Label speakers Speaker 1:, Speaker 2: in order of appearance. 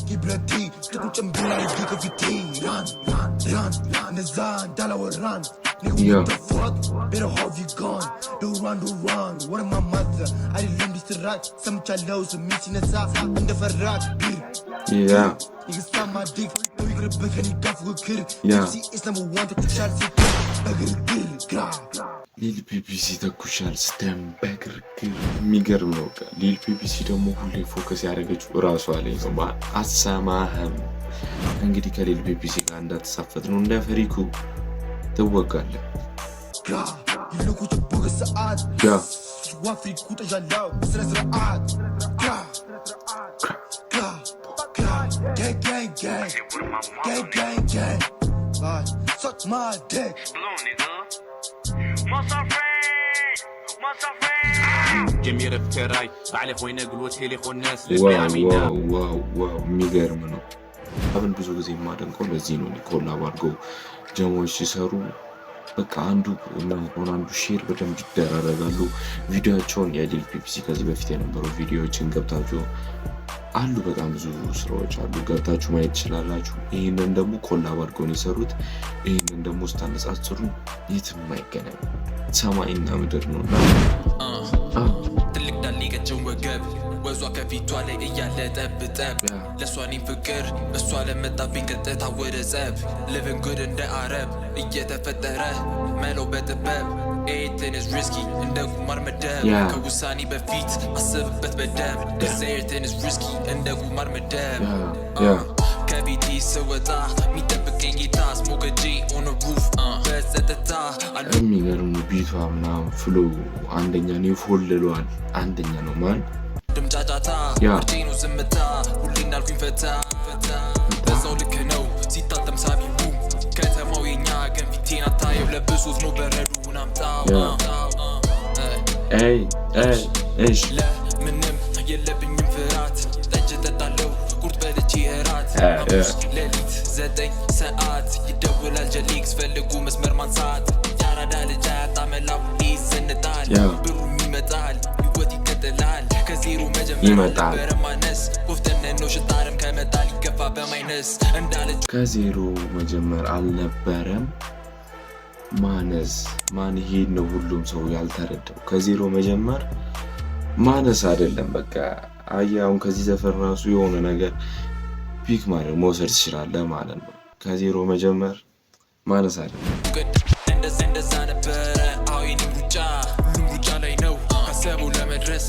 Speaker 1: Gibraltar, تكون جنبنا يجيك في تيران ران نزان دالا وران
Speaker 2: Yeah.
Speaker 1: What the fuck? Better have you gone? Don't run. What am my mother? I didn't miss the rat. Some chalos and missing a sack. And the ferrat.
Speaker 2: Yeah.
Speaker 1: You can stop my dick. You could have been any guy for a kid.
Speaker 2: Yeah.
Speaker 1: It's number one to push out the
Speaker 2: ሊል ፒፒሲ ተኩሻል ስተምበግር የሚገርም ነው። ሊል ፒፒሲ ደግሞ ሁሌ ፎከስ ያደረገችው እራሷ ላይ ነው። አሰማህም እንግዲህ ከሊል ፒፒሲ ጋር እንዳትሳፈጥ ነው። እንደ ፍሪኩ ትወጋለህ። ያ
Speaker 1: وافريكو تجلاو سرعات gang suck my dick
Speaker 3: جميل بكراي على خوينا قلوت هلي خو الناس
Speaker 2: ዋው የሚገርም ነው። አብን ብዙ ጊዜ የማደንቀው ለዚህ ነው። ኮላብ አድርገው ጀሞች ሲሰሩ በቃ አንዱ ሼር በደንብ ይደራረጋሉ ቪዲዮአቸውን። የሊል ፒፒሲ ከዚህ በፊት የነበሩ ቪዲዮዎችን ገብታችሁ አሉ፣ በጣም ብዙ ስራዎች አሉ፣ ገብታችሁ ማየት ትችላላችሁ። ይሄንን ደግሞ ኮላብ አድርገው ነው የሰሩት። ይሄንን ደግሞ ስታነጻጽሩ የትም አይገናኝ፣ ሰማይና ምድር ነው።
Speaker 4: ትልቅ ዳሊ ቀጭን ወገብ ወዟ ከፊቷ ላይ እያለ ጠብጠብ ለእሷ እኔም ፍቅር እሷ ለመጣብኝ ቀጥታ ወደ ጸብ living good እንደ አረብ እየተፈጠረ መለው በጥበብ ኤትን is risky እንደ ጉማር መደብ ከውሳኔ በፊት አስብበት በደንብ ኤትን is risky እንደ ጉማር መደብ ከቤቴ ስወጣ የሚጠብቀኝ ጌታ ስሞከጄ on a roof በጸጥታ
Speaker 2: የሚገርም ቢቷ ምናምን ፍሎ አንደኛ ነው ይፎልለዋል። አንደኛ ነው ማን
Speaker 4: ድምጫጫታ ምርጬኑ ዝምታ ሁሌ እንዳልኩኝ ፈታ በዛው ልክ ነው ሲታጠም ሳቢቡ ከተማው የኛ ግን ፊቴን አታየው ለብሶት ነው በረዱን አምጣው ለምንም የለብኝም ፍራት ጠጅ ጠጣለው ቁርጥ በልቼ እራት ሐሙስ ሌሊት 9 ሰዓት ይደውላል ጀሊክስ ፈልጉ መስመር ማንሳት ያራዳ ልጅ አያጣመላው ይዘንጣል ብሩም ይመጣል ህይወት ይቀጥላል ከዜሮ መጀመር በረማነስ ወፍተነ ነው ሽጣረም ከመጣል ይገፋ በማይነስ እንዳለች
Speaker 2: ከዜሮ መጀመር አልነበረም ማነስ ማን ይሄድ ነው ሁሉም ሰው ያልተረዳው። ከዜሮ መጀመር ማነስ አይደለም። በቃ አያውን ከዚህ ዘፈን ራሱ የሆነ ነገር ፒክ ማለት መውሰድ ትችላለህ ማለት ነው። ከዜሮ መጀመር ማነስ አይደለም።
Speaker 4: እንደዛ ነበረ አሁን ሩጫ ላይ ነው ካሰቡ ለመድረስ